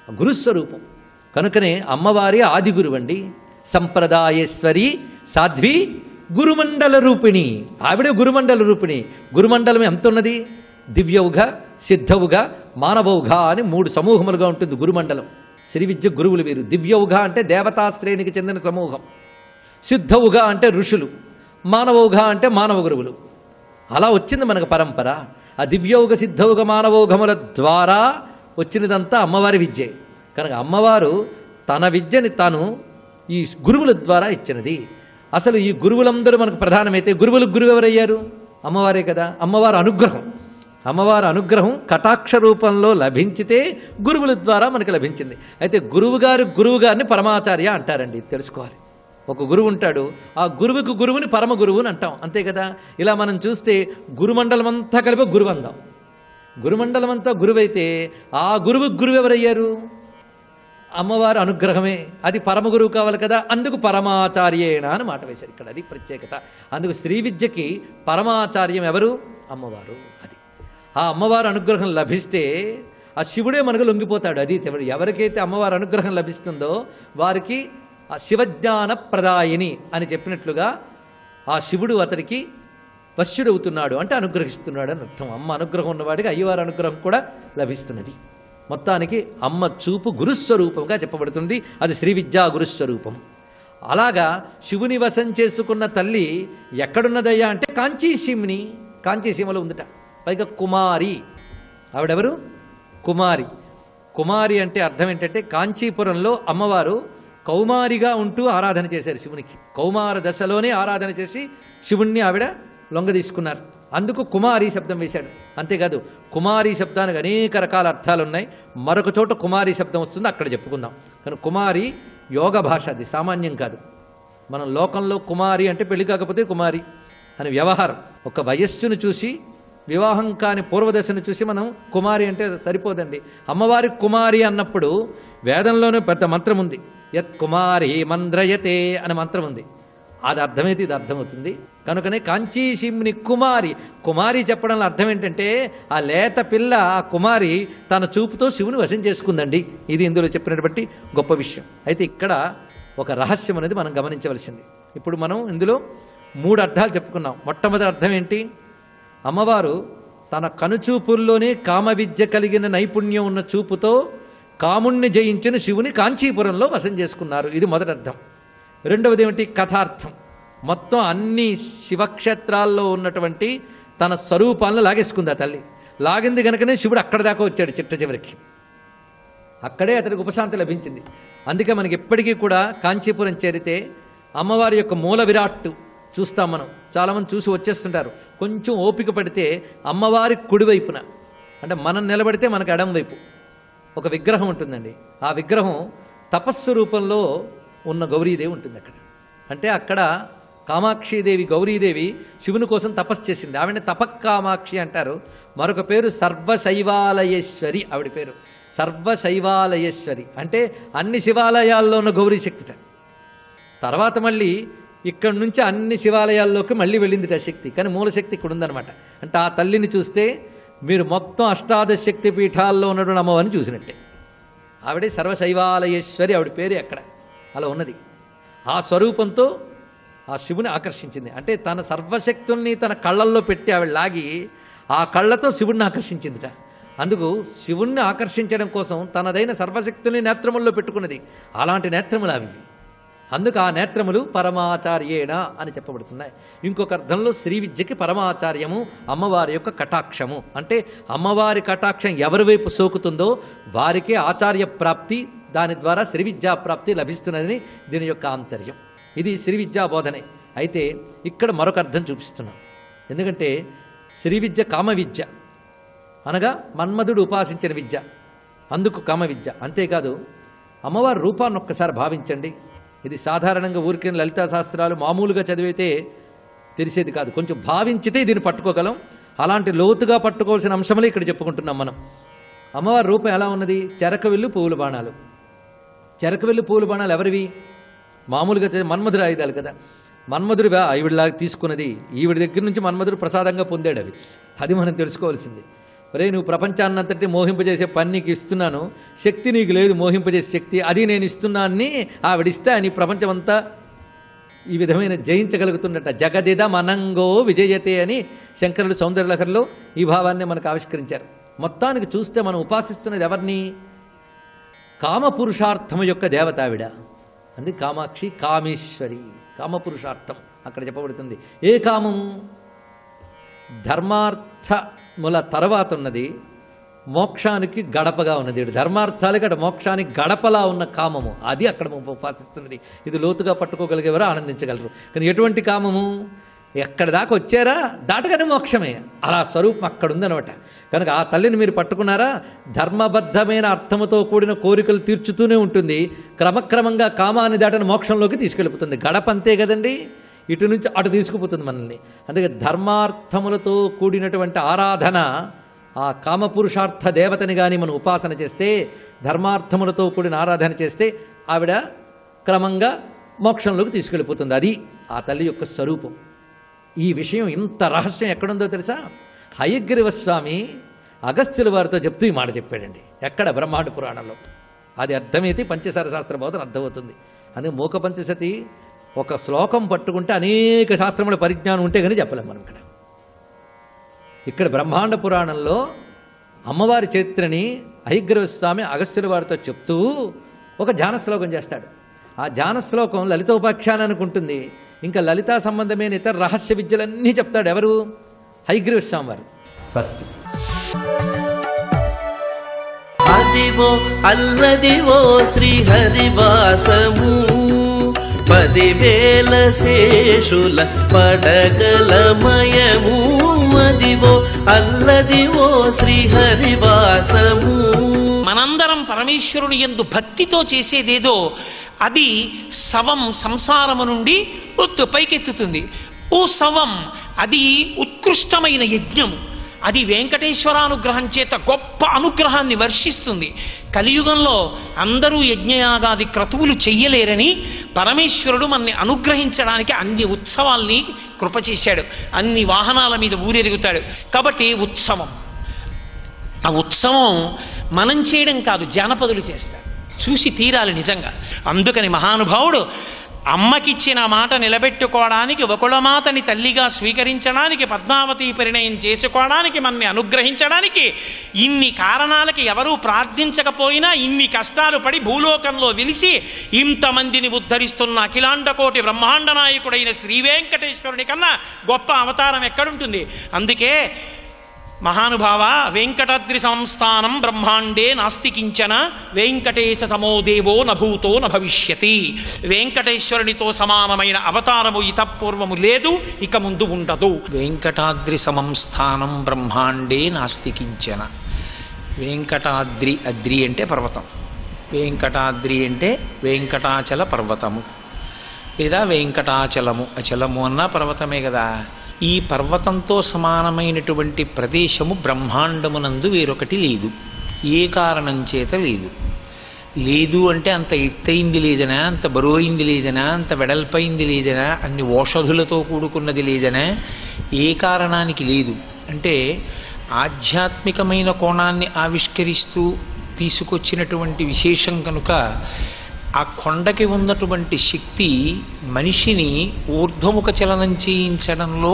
గురుస్వరూపం కనుకనే అమ్మవారి ఆది గురువు అండి. సంప్రదాయేశ్వరి సాధ్వి గురుమండల రూపిణి. ఆవిడే గురుమండల రూపిణి. గురుమండలం ఎంత ఉన్నది? దివ్యౌఘ, సిద్ధౌఘ, మానవౌఘ అని 3 సమూహములుగా ఉంటుంది గురుమండలం. శ్రీ విద్య గురువులు వీరు. దివ్యౌఘ అంటే దేవతాశ్రేణికి చెందిన సమూహం, సిద్ధౌఘ అంటే ఋషులు, మానవౌఘ అంటే మానవ గురువులు. అలా వచ్చింది మనకు పరంపర. ఆ దివ్యౌఘ, సిద్ధౌఘ, మానవౌఘముల ద్వారా వచ్చినదంతా అమ్మవారి విద్యే. కనుక అమ్మవారు తన విద్యని తాను ఈ గురువుల ద్వారా ఇచ్చినది. అసలు ఈ గురువులందరూ మనకు ప్రధానమైతే గురువులకు గురువు ఎవరయ్యారు? అమ్మవారే కదా. అమ్మవారి అనుగ్రహం, అమ్మవారి అనుగ్రహం కటాక్ష రూపంలో లభించితే గురువుల ద్వారా మనకు లభించింది. అయితే గురువుగారిని పరమాచార్య అంటారండి. తెలుసుకోవాలి. ఒక గురువు ఉంటాడు, ఆ గురువుకు గురువుని పరమ గురువు అని అంటాం. అంతే కదా. ఇలా మనం చూస్తే గురుమండలం అంతా కలిపి గురువు అందాం. గురుమండలం అంతా గురువైతే ఆ గురువుకి గురువు ఎవరయ్యారు? అమ్మవారు అనుగ్రహమే. అది పరమ గురువు కావాలి కదా, అందుకు పరమాచార్యేణ అని మాట వేశారు ఇక్కడ. అది ప్రత్యేకత. అందుకు శ్రీ విద్యకి పరమాచార్యం ఎవరు? అమ్మవారు. అది ఆ అమ్మవారు అనుగ్రహం లభిస్తే ఆ శివుడే మనకు లొంగిపోతాడు. అది ఎవరికైతే అమ్మవారి అనుగ్రహం లభిస్తుందో వారికి ఆ శివజ్ఞాన ప్రదాయిని అని చెప్పినట్లుగా ఆ శివుడు అతనికి వశ్యుడవుతున్నాడు, అంటే అనుగ్రహిస్తున్నాడు అని అర్థం. అమ్మ అనుగ్రహం ఉన్నవాడికి అయ్యవారి అనుగ్రహం కూడా లభిస్తున్నది. మొత్తానికి అమ్మ చూపు గురుస్వరూపంగా చెప్పబడుతుంది. అది శ్రీ విద్యా గురుస్వరూపం. అలాగా శివుని వశం చేసుకున్న తల్లి ఎక్కడున్నదయ్యా అంటే కాంచీసీమని, కాంచీసీమలో ఉందట. పైగా కుమారి. ఆవిడెవరు? కుమారి. కుమారి అంటే అర్థం ఏంటంటే కాంచీపురంలో అమ్మవారు కౌమారిగా ఉంటూ ఆరాధన చేశారు శివునికి. కౌమార దశలోనే ఆరాధన చేసి శివుణ్ణి ఆవిడ లొంగ తీసుకున్నారు. అందుకు కుమారి శబ్దం వేశాడు. అంతేకాదు కుమారి శబ్దానికి అనేక రకాల అర్థాలు ఉన్నాయి. మరొక చోట కుమారి శబ్దం వస్తుంది, అక్కడ చెప్పుకుందాం. కానీ కుమారి యోగ భాష, అది సామాన్యం కాదు. మనం లోకంలో కుమారి అంటే పెళ్లి కాకపోతే కుమారి అని వ్యవహారం. ఒక వయస్సును చూసి, వివాహం కాని పూర్వదశను చూసి మనం కుమారి అంటే సరిపోదండి. అమ్మవారి కుమారి అన్నప్పుడు వేదంలోనే పెద్ద మంత్రం ఉంది. యత్ కుమారి మంద్రయతే అనే మంత్రం ఉంది. అది అర్థమైతే ఇది అర్థమవుతుంది. కనుకనే కాంచీసీముని కుమారి. కుమారి చెప్పడంలో అర్థం ఏంటంటే ఆ లేత పిల్ల, ఆ కుమారి తన చూపుతో శివుని వశం చేసుకుందండి. ఇది ఇందులో చెప్పినటువంటి గొప్ప విషయం. అయితే ఇక్కడ ఒక రహస్యం అనేది మనం గమనించవలసింది. ఇప్పుడు మనం ఇందులో 3 అర్థాలు చెప్పుకున్నాం. మొట్టమొదటి అర్థం ఏంటి? అమ్మవారు తన కనుచూపుల్లోనే కామ విద్య కలిగిన నైపుణ్యం ఉన్న చూపుతో కాముణ్ణి జయించిన శివుని కాంచీపురంలో వశం చేసుకున్నారు. ఇది మొదటి అర్థం. రెండవది ఏమిటి? కథార్థం. మొత్తం అన్ని శివక్షేత్రాల్లో ఉన్నటువంటి తన స్వరూపాలను లాగేసుకుంది ఆ తల్లి. లాగింది కనుకనే శివుడు అక్కడి దాకా వచ్చాడు చిట్ట చివరికి. అక్కడే అతనికి ఉపశాంతి లభించింది. అందుకే మనకి ఎప్పటికీ కూడా కాంచీపురం చేరితే అమ్మవారి యొక్క మూల విరాట్టు చూస్తాం మనం. చాలామంది చూసి వచ్చేస్తుంటారు. కొంచెం ఓపిక పడితే అమ్మవారి కుడివైపున, అంటే మనం నిలబడితే మనకు ఎడం వైపు ఒక విగ్రహం ఉంటుందండి. ఆ విగ్రహం తపస్సు రూపంలో ఉన్న గౌరీదేవి ఉంటుంది అక్కడ. అంటే అక్కడ కామాక్షీదేవి, గౌరీదేవి శివుని కోసం తపస్సు చేసింది. ఆవిడని తపక్కామాక్షి అంటారు. మరొక పేరు సర్వశైవాలయేశ్వరి. ఆవిడ పేరు సర్వశైవాలయేశ్వరి. అంటే అన్ని శివాలయాల్లో ఉన్న గౌరీ శక్తిట. తర్వాత మళ్ళీ ఇక్కడ నుంచి అన్ని శివాలయాల్లోకి మళ్ళీ వెళ్ళిందిట శక్తి. కానీ మూలశక్తి ఇక్కడ ఉందన్నమాట. అంటే ఆ తల్లిని చూస్తే మీరు మొత్తం అష్టాదశ శక్తి పీఠాల్లో ఉన్నటువంటి అమ్మవారిని చూసినట్టే. ఆవిడే సర్వశైవాలయేశ్వరి, ఆవిడ పేరే అక్కడ అలా ఉన్నది. ఆ స్వరూపంతో ఆ శివుని ఆకర్షించింది. అంటే తన సర్వశక్తుల్ని తన కళ్ళల్లో పెట్టి ఆవిడ లాగి ఆ కళ్ళతో శివుణ్ణి ఆకర్షించిందిట. అందుకు శివుణ్ణి ఆకర్షించడం కోసం తనదైన సర్వశక్తుల్ని నేత్రముల్లో పెట్టుకున్నది. అలాంటి నేత్రములు అవి. అందుకు ఆ నేత్రములు పరమాచార్యేణ అని చెప్పబడుతున్నాయి. ఇంకొక అర్థంలో శ్రీ విద్యకి పరమాచార్యము అమ్మవారి యొక్క కటాక్షము. అంటే అమ్మవారి కటాక్షం ఎవరి వైపు సోకుతుందో వారికే ఆచార్య ప్రాప్తి, దాని ద్వారా శ్రీ విద్యా ప్రాప్తి లభిస్తున్నదని దీని యొక్క ఆంతర్యం. ఇది శ్రీ విద్యా బోధనే. అయితే ఇక్కడ మరొక అర్థం చూపిస్తున్నాం. ఎందుకంటే శ్రీ విద్య కామ విద్య, అనగా మన్మధుడు ఉపాసించిన విద్య. అందుకు కామ విద్య. అంతేకాదు అమ్మవారి రూపాన్ని ఒక్కసారి భావించండి. ఇది సాధారణంగా ఊరికే లలితా శాస్త్రాలు మామూలుగా చదివితే తెలిసేది కాదు. కొంచెం భావించితే దీన్ని పట్టుకోగలం. అలాంటి లోతుగా పట్టుకోవాల్సిన అంశములే ఇక్కడ చెప్పుకుంటున్నాం మనం. అమ్మవారి రూపం ఎలా ఉన్నది? చెరకవిల్లు పువ్వుల బాణాలు. చెరకవిల్లు పువ్వుల బాణాలు ఎవరివి? మామూలుగా మన్మధుడు ఆయుధాలు కదా. మన్మధుడు ఈవిడలాగా తీసుకున్నది. ఈవిడ దగ్గర నుంచి మన్మధుడు ప్రసాదంగా పొందాడు అవి. అది మనం తెలుసుకోవాల్సింది. ఒరే, నువ్వు ప్రపంచాన్నంతటి మోహింపజేసే పని నీకు ఇస్తున్నాను, శక్తి నీకు లేదు మోహింపజేసే శక్తి, అది నేను ఇస్తున్నాన్ని ఆవిడిస్తే అని ప్రపంచమంతా ఈ విధమైన జయించగలుగుతున్నట్ట. జగదిద మనంగో విజయతే అని శంకరుడు సౌందర్యలహరిలో ఈ భావాన్ని మనకు ఆవిష్కరించారు. మొత్తానికి చూస్తే మనం ఉపాసిస్తున్నది ఎవరిని? కామపురుషార్థము యొక్క దేవత ఆవిడ. అందుకే కామాక్షి, కామేశ్వరి, కామపురుషార్థం అక్కడ చెప్పబడుతుంది. ఏ కామము? ధర్మార్థముల తర్వాత ఉన్నది, మోక్షానికి గడపగా ఉన్నది. ధర్మార్థాలకి అటు మోక్షానికి గడపలా ఉన్న కామము, అది అక్కడ ఉపాసిస్తున్నది. ఇది లోతుగా పట్టుకోగలిగేవారు ఆనందించగలరు. కానీ ఎటువంటి కామము? ఎక్కడి దాకా వచ్చారా దాటగానే మోక్షమే. అలా స్వరూపం అక్కడ ఉందనమాట. కనుక ఆ తల్లిని మీరు పట్టుకున్నారా, ధర్మబద్ధమైన అర్థముతో కూడిన కోరికలు తీర్చుతూనే ఉంటుంది. క్రమక్రమంగా కామాన్ని దాటని మోక్షంలోకి తీసుకెళ్ళిపోతుంది. గడప అంతే కదండి, ఇటు నుంచి అటు తీసుకుపోతుంది మనల్ని. అందుకే ధర్మార్థములతో కూడినటువంటి ఆరాధన ఆ కామపురుషార్థ దేవతని కానీ మనం ఉపాసన చేస్తే, ధర్మార్థములతో కూడిన ఆరాధన చేస్తే ఆవిడ క్రమంగా మోక్షంలోకి తీసుకెళ్ళిపోతుంది. అది ఆ తల్లి యొక్క స్వరూపం. ఈ విషయం ఇంత రహస్యం ఎక్కడుందో తెలుసా? హయగ్రీవ స్వామి అగస్త్యుల వారితో చెప్తూ ఈ మాట చెప్పాడండి. ఎక్కడ? బ్రహ్మాండ పురాణంలో. అది అర్థమైతే పంచసార శాస్త్ర బోధన అర్థమవుతుంది. అందుకే మూక పంచశతి ఒక శ్లోకం పట్టుకుంటే అనేక శాస్త్రముల పరిజ్ఞానం ఉంటే కానీ చెప్పలేం మనం. ఇక్కడ బ్రహ్మాండ పురాణంలో అమ్మవారి చరిత్రని హయగ్రీవ స్వామి అగస్త్యుల వారితో చెప్తూ ఒక ధ్యాన శ్లోకం చేస్తాడు. ఆ ధ్యాన శ్లోకం లలితోపాఖ్యానానికి ఉంటుంది. ఇంకా లలితా సంబంధమైన ఇతర రహస్య విద్యలన్నీ చెప్తాడు. ఎవరు? హయగ్రీవ స్వామి వారు. స్వస్తి. అదివో అల్లదివో శ్రీహరివాసము, 10,000 శేషుల పడగలమయము. అదివో అల్లదివో శ్రీహరివాసము. మనందరం పరమేశ్వరుని యందు భక్తితో చేసేదేదో అది శవం సంసారము నుండి పైకెత్తుతుంది. ఓ శవం అది ఉత్కృష్టమైన యజ్ఞము. అది వెంకటేశ్వరానుగ్రహం చేత గొప్ప అనుగ్రహాన్ని వర్షిస్తుంది. కలియుగంలో అందరూ యజ్ఞయాగాది క్రతువులు చెయ్యలేరని పరమేశ్వరుడు మనని అనుగ్రహించడానికి అన్ని ఉత్సవాల్ని కృప చేశాడు. అన్ని వాహనాల మీద ఊరెరుగుతాడు. కాబట్టి ఉత్సవం, ఆ ఉత్సవం మనం చేయడం కాదు, జానపదులు చేస్తారు. చూసి తీరాలి నిజంగా. అందుకని మహానుభావుడు అమ్మకిచ్చిన మాట నిలబెట్టుకోవడానికి, వకుళమాతని తల్లిగా స్వీకరించడానికి, పద్మావతి పరిణయం చేసుకోవడానికి, మనని అనుగ్రహించడానికి, ఇన్ని కారణాలకి ఎవరూ ప్రార్థించకపోయినా ఇన్ని కష్టాలు పడి భూలోకంలో వెలిసి ఇంతమందిని ఉద్ధరిస్తున్న అఖిలాండకోటి బ్రహ్మాండ నాయకుడైన శ్రీ వెంకటేశ్వరుని కన్నా గొప్ప అవతారం ఎక్కడుంటుంది? అందుకే మహానుభావ, వెంకటాద్రి సంస్థానం బ్రహ్మాండే నాస్తి కించన, వెంకటేశ సమోదేవో నభూతో నభవిష్యతి. వెంకటేశ్వరునితో సమానమైన అవతారము ఇతపూర్వము లేదు, ఇక ముందు ఉండదు. వెంకటాద్రి సంస్థానం బ్రహ్మాండే నాస్తి కించన. వెంకటాద్రి, అద్రి అంటే పర్వతం, వెంకటాద్రి అంటే వెంకటాచల పర్వతము లేదా వెంకటాచలము. అచలము అన్నా పర్వతమే కదా. ఈ పర్వతంతో సమానమైనటువంటి ప్రదేశము బ్రహ్మాండమునందు వేరొకటి లేదు. ఏ కారణం చేత లేదు? లేదు అంటే అంత ఎత్తైంది లేదనా, అంత బరువైంది లేదనా, అంత వెడల్పైంది లేదనా, అన్ని ఓషధులతో కూడుకున్నది లేదనా? ఏ కారణానికి లేదు అంటే ఆధ్యాత్మికమైన కోణాన్ని ఆవిష్కరిస్తూ తీసుకొచ్చినటువంటి విశేషం కనుక ఆ కొండకి ఉన్నటువంటి శక్తి మనిషిని ఊర్ధ్వముఖ చలనం చేయించడంలో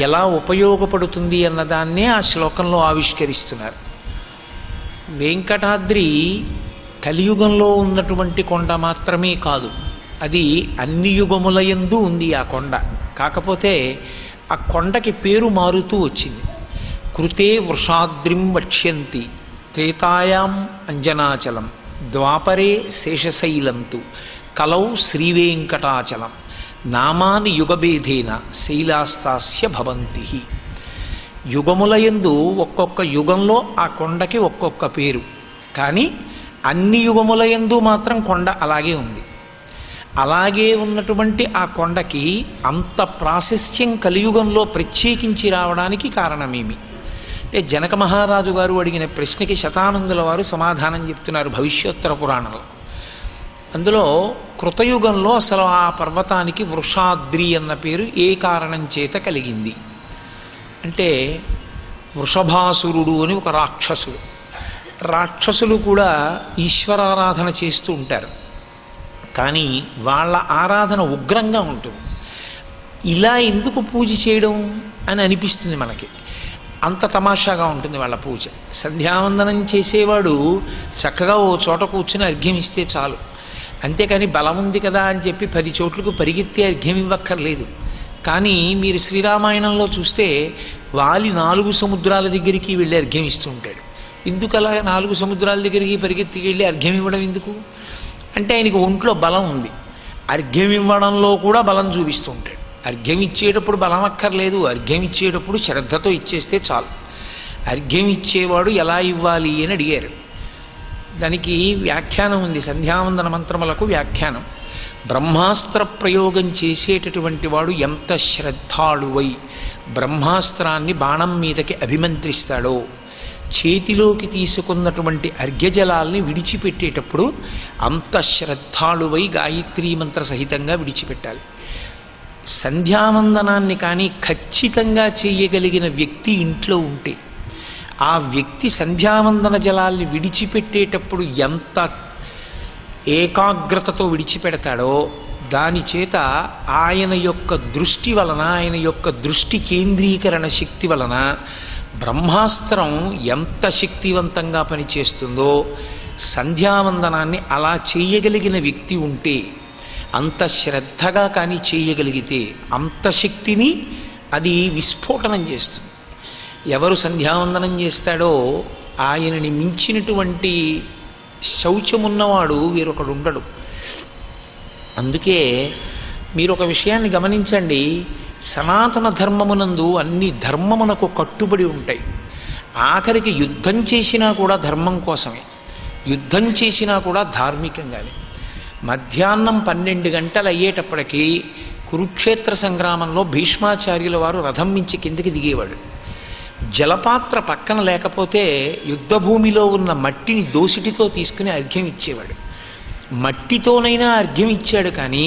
ఎలా ఉపయోగపడుతుంది అన్నదాన్నే ఆ శ్లోకంలో ఆవిష్కరిస్తున్నారు. వెంకటాద్రి కలియుగంలో ఉన్నటువంటి కొండ మాత్రమే కాదు, అది అన్ని యుగముల యందు ఉంది ఆ కొండ. కాకపోతే ఆ కొండకి పేరు మారుతూ వచ్చింది. కృతే వృషాద్రిం వక్ష్యంతి, త్రేతాయాం అంజనాచలం, ద్వాపరే శేషశైలంతు, కలౌ శ్రీవేంకటాచలం, నామాని యుగభేదేన శైలాస్తాస్య భవంతి. యుగములయందు ఒక్కొక్క యుగంలో ఆ కొండకి ఒక్కొక్క పేరు, కానీ అన్ని యుగములయందు మాత్రం కొండ అలాగే ఉంది. అలాగే ఉన్నటువంటి ఆ కొండకి అంత ప్రాశస్త్యం కలియుగంలో ప్రత్యేకించి రావడానికి కారణమేమి అంటే, జనక మహారాజు గారు అడిగిన ప్రశ్నకి శతానందుల వారు సమాధానం చెప్తున్నారు భవిష్యోత్తర పురాణంలో. అందులో కృతయుగంలో అసలు ఆ పర్వతానికి వృషాద్రి అన్న పేరు ఏ కారణం చేత కలిగింది అంటే, వృషభాసురుడు అని ఒక రాక్షసుడు. రాక్షసులు కూడా ఈశ్వరారాధన చేస్తూ ఉంటారు, కానీ వాళ్ళ ఆరాధన ఉగ్రంగా ఉంటుంది. ఇలా ఎందుకు పూజ చేయడం అని అనిపిస్తుంది మనకి. అంత తమాషాగా ఉంటుంది వాళ్ళ పూజ. సంధ్యావందనం చేసేవాడు చక్కగా ఓ చోట కూర్చుని అర్ఘ్యం ఇస్తే చాలు, అంతేకాని బలం ఉంది కదా అని చెప్పి 10 చోట్లకు పరిగెత్తి అర్ఘ్యం ఇవ్వక్కర్లేదు. కానీ మీరు శ్రీరామాయణంలో చూస్తే వాలి 4 సముద్రాల దగ్గరికి వెళ్ళి అర్ఘ్యం ఇస్తూ ఉంటాడు. ఎందుకు అలా 4 సముద్రాల దగ్గరికి పరిగెత్తి వెళ్ళి అర్ఘ్యం ఇవ్వడం ఎందుకు అంటే, ఆయనకు ఒంట్లో బలం ఉంది, అర్ఘ్యం ఇవ్వడంలో కూడా బలం చూపిస్తూ ఉంటాడు. అర్ఘ్యం ఇచ్చేటప్పుడు బలం అక్కర్లేదు, అర్ఘ్యం ఇచ్చేటప్పుడు శ్రద్ధతో ఇచ్చేస్తే చాలు. అర్ఘ్యం ఇచ్చేవాడు ఎలా ఇవ్వాలి అని అడిగారు. దానికి వ్యాఖ్యానం ఉంది, సంధ్యావందన మంత్రములకు వ్యాఖ్యానం. బ్రహ్మాస్త్ర ప్రయోగం చేసేటటువంటి వాడు ఎంత శ్రద్ధాళువై బ్రహ్మాస్త్రాన్ని బాణం మీదకి అభిమంత్రిస్తాడో, చేతిలోకి తీసుకున్నటువంటి అర్ఘ్యజలాల్ని విడిచిపెట్టేటప్పుడు అంత శ్రద్ధాళువై గాయత్రీ మంత్ర సహితంగా విడిచిపెట్టాలి. సంధ్యావందనాన్ని కానీ ఖచ్చితంగా చేయగలిగిన వ్యక్తి ఇంట్లో ఉంటే ఆ వ్యక్తి సంధ్యావందన జలాల్ని విడిచిపెట్టేటప్పుడు ఎంత ఏకాగ్రతతో విడిచిపెడతాడో దాని చేత ఆయన యొక్క దృష్టి వలన, ఆయన యొక్క దృష్టి కేంద్రీకరణ శక్తి వలన బ్రహ్మాస్త్రం ఎంత శక్తివంతంగా పనిచేస్తుందో సంధ్యావందనాన్ని అలా చేయగలిగిన వ్యక్తి ఉంటే, అంత శ్రద్ధగా కానీ చేయగలిగితే అంత శక్తిని అది విస్ఫోటనం చేస్తుంది. ఎవరు సంధ్యావందనం చేస్తాడో ఆయనని మించినటువంటి శౌచమున్నవాడు వేరొకడు ఉండడు. అందుకే మీరు ఒక విషయాన్ని గమనించండి, సనాతన ధర్మమునందు అన్ని ధర్మమునకు కట్టుబడి ఉంటాయి. ఆఖరికి యుద్ధం చేసినా కూడా ధర్మం కోసమే, యుద్ధం చేసినా కూడా ధార్మికంగానే. మధ్యాహ్నం 12 గంటలు అయ్యేటప్పటికీ కురుక్షేత్ర సంగ్రామంలో భీష్మాచార్యుల వారు రథం మించి కిందకి దిగేవాడు. జలపాత్ర పక్కన లేకపోతే యుద్ధభూమిలో ఉన్న మట్టిని దోసిటితో తీసుకుని అర్ఘ్యం ఇచ్చేవాడు. మట్టితోనైనా అర్ఘ్యం ఇచ్చాడు, కానీ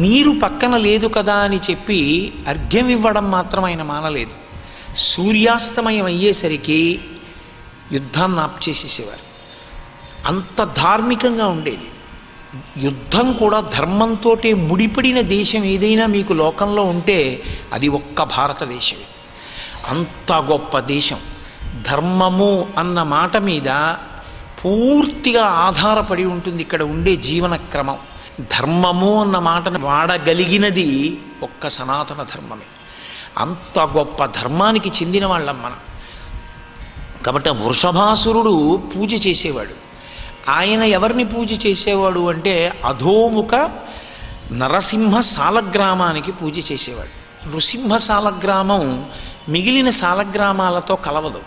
నీరు పక్కన లేదు కదా అని చెప్పి అర్ఘ్యం ఇవ్వడం మాత్రం ఆయన మానలేదు. సూర్యాస్తమయం అయ్యేసరికి యుద్ధాన్ని ఆప్చేసేసేవారు. అంత ధార్మికంగా ఉండేది. యుద్ధం కూడా ధర్మంతో ముడిపడిన దేశం ఏదైనా మీకు లోకంలో ఉంటే అది ఒక్క భారతదేశమే. అంత గొప్ప దేశం. ధర్మము అన్న మాట మీద పూర్తిగా ఆధారపడి ఉంటుంది ఇక్కడ ఉండే జీవన క్రమం. ధర్మము అన్న మాటను వాడగలిగినది ఒక్క సనాతన ధర్మమే. అంత గొప్ప ధర్మానికి చెందిన వాళ్ళం మనం. కాబట్టి వృషభాసురుడు పూజ చేసేవాడు. ఆయన ఎవరిని పూజ చేసేవాడు అంటే అధోముఖ నరసింహ సాలగ్రామానికి పూజ చేసేవాడు. నృసింహ సాలగ్రామం మిగిలిన సాలగ్రామాలతో కలవదు.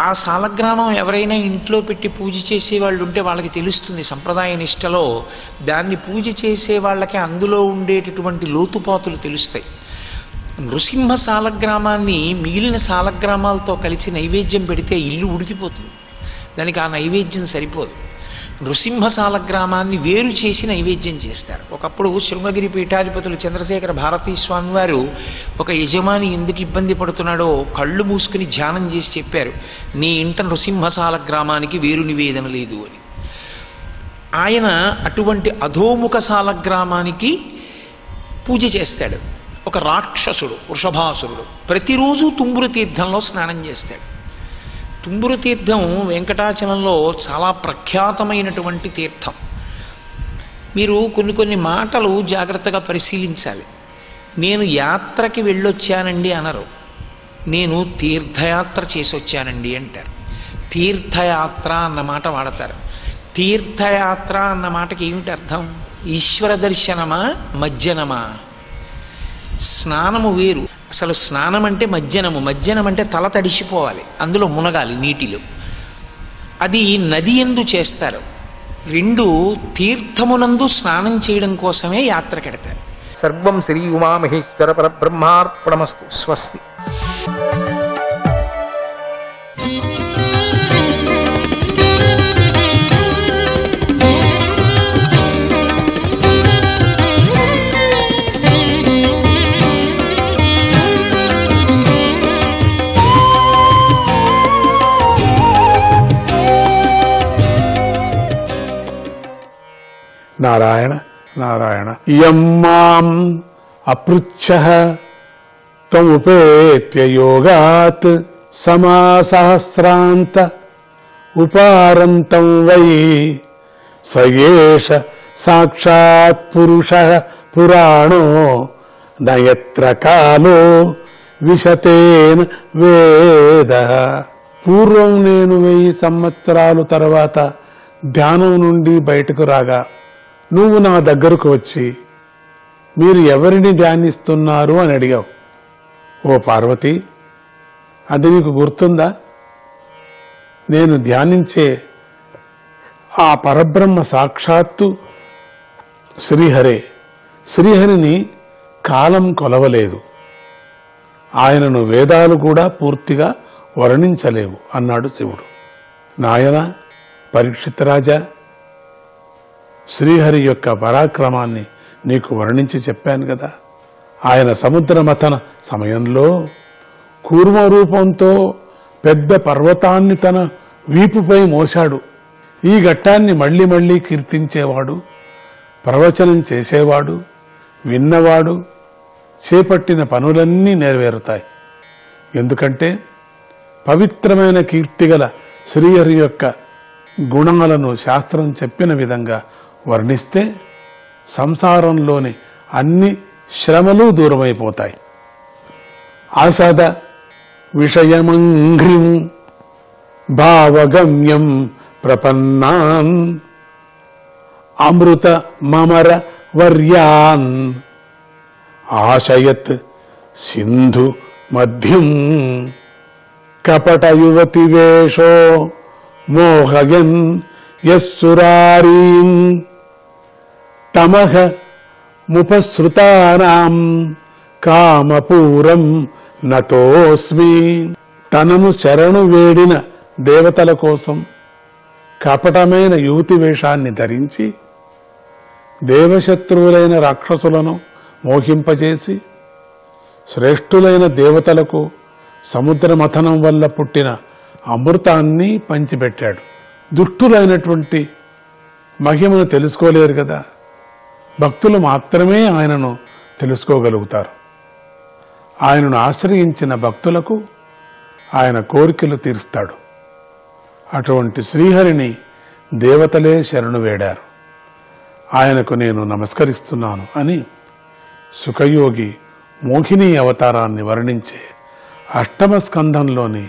ఆ సాలగ్రామం ఎవరైనా ఇంట్లో పెట్టి పూజ చేసేవాళ్ళు ఉంటే వాళ్ళకి తెలుస్తుంది సంప్రదాయ నిష్టలో. దాన్ని పూజ చేసే వాళ్ళకి అందులో ఉండేటటువంటి లోతుపాతులు తెలుస్తాయి. నృసింహ సాలగ్రామాన్ని మిగిలిన సాలగ్రామాలతో కలిసి నైవేద్యం పెడితే ఇల్లు ఉడికిపోతుంది. దానికి ఆ నైవేద్యం సరిపోదు. నృసింహ సాలగ్రామాన్ని వేరు చేసి నైవేద్యం చేస్తారు. ఒకప్పుడు శృంగగిరి పీఠాధిపతులు చంద్రశేఖర భారతీ స్వామి వారు ఒక యజమాని ఎందుకు ఇబ్బంది పడుతున్నాడో కళ్ళు మూసుకుని ధ్యానం చేసి చెప్పారు, నీ ఇంట నృసింహ సాలగ్రామానికి వేరు నివేదన లేదు అని. ఆయన అటువంటి అధోముఖ సాలగ్రామానికి పూజ చేస్తాడు. ఒక రాక్షసుడు వృషభాసురుడు ప్రతిరోజు తుంబురు తీర్థంలో స్నానం చేస్తాడు. తుంబురు తీర్థం వెంకటాచలంలో చాలా ప్రఖ్యాతమైనటువంటి తీర్థం. మీరు కొన్ని మాటలు జాగ్రత్తగా పరిశీలించాలి. నేను యాత్రకి వెళ్ళొచ్చానండి అనరు, నేను తీర్థయాత్ర చేసి వచ్చానండి అంటారు. తీర్థయాత్ర అన్న మాట వాడతారు. తీర్థయాత్ర అన్న మాటకి ఏమిటి అర్థం? ఈశ్వర దర్శనమా, మజ్జనమా? స్నానము వేరు. అసలు స్నానం అంటే మజ్జనము. మజ్జనం అంటే తల తడిసిపోవాలి, అందులో మునగాలి నీటిలో. అది నది యందు చేస్తారు. రెండు తీర్థమునందు స్నానం చేయడం కోసమే యాత్రకెడతారు. సర్వం శ్రీ ఉమామహేశ్వర పరబ్రహ్మార్పణమస్తు. స్వస్తి. నారాయణ నారాయణ. యమ్మాం అపృచ్ఛః త్వముపేత్య యోగాత్ సమాసహస్రాంత ఉపారంతం వై సయేష సాక్షాత్ పురుషః పురాణో నయత్ర కాలో విశతేన వేదః. పూర్వం నేను 1000 సంవత్సరాలు తర్వాత ధ్యానం నుండి బయటకు రాగా నువ్వు నా దగ్గరకు వచ్చి మీరు ఎవరిని ధ్యానిస్తున్నారు అని అడిగావు. ఓ పార్వతి, అది నీకు గుర్తుందా? నేను ధ్యానించే ఆ పరబ్రహ్మ సాక్షాత్తు శ్రీహరే. శ్రీహరిని కాలం కొలవలేదు. ఆయనను వేదాలు కూడా పూర్తిగా వర్ణించలేవు అన్నాడు శివుడు. నాయన పరీక్షిత్ రాజా, శ్రీహరి యొక్క పరాక్రమాన్ని నీకు వర్ణించి చెప్పాను కదా. ఆయన సముద్ర మథన సమయంలో కూర్మ రూపంతో పెద్ద పర్వతాన్ని తన వీపుపై మోశాడు. ఈ ఘట్టాన్ని మళ్లీ మళ్లీ కీర్తించేవాడు, ప్రవచనం చేసేవాడు, విన్నవాడు చేపట్టిన పనులన్నీ నెరవేరుతాయి. ఎందుకంటే పవిత్రమైన కీర్తిగల శ్రీహరి యొక్క గుణాలను శాస్త్రం చెప్పిన విధంగా వర్ణిస్తే సంసారంలోని అన్ని శ్రమలు దూరమైపోతాయి. అసద విషయమంఘ్రిం భావగమ్యం ప్రపన్నాన్ అమృత మమర వర్యాన్ ఆశయత్ సింధు మధ్యం కపట యువతి వేషో మోహయన్ యస్సురారీన్ తమః ముపసృతానాం కామపూరం నతోస్మి. తనను శరణు వేడిన దేవతల కోసం కపటమైన యువతి వేషాన్ని ధరించి దేవశత్రువులైన రాక్షసులను మోహింపజేసి శ్రేష్ఠులైన దేవతలకు సముద్ర మథనం వల్ల పుట్టిన అమృతాన్ని పంచిపెట్టాడు. దుష్టులైనటువంటి మహిమను తెలుసుకోలేరు కదా, భక్తులు మాత్రమే ఆయనను తెలుసుకోగలుగుతారు. ఆయనను ఆశ్రయించిన భక్తులకు ఆయన కోరికలు తీరుస్తాడు. అటువంటి శ్రీహరిని దేవతలే శరణు వేడారు. ఆయనకు నేను నమస్కరిస్తున్నాను అని సుఖయోగి మోహిని అవతారాన్ని వర్ణించే అష్టమ స్కంధంలోని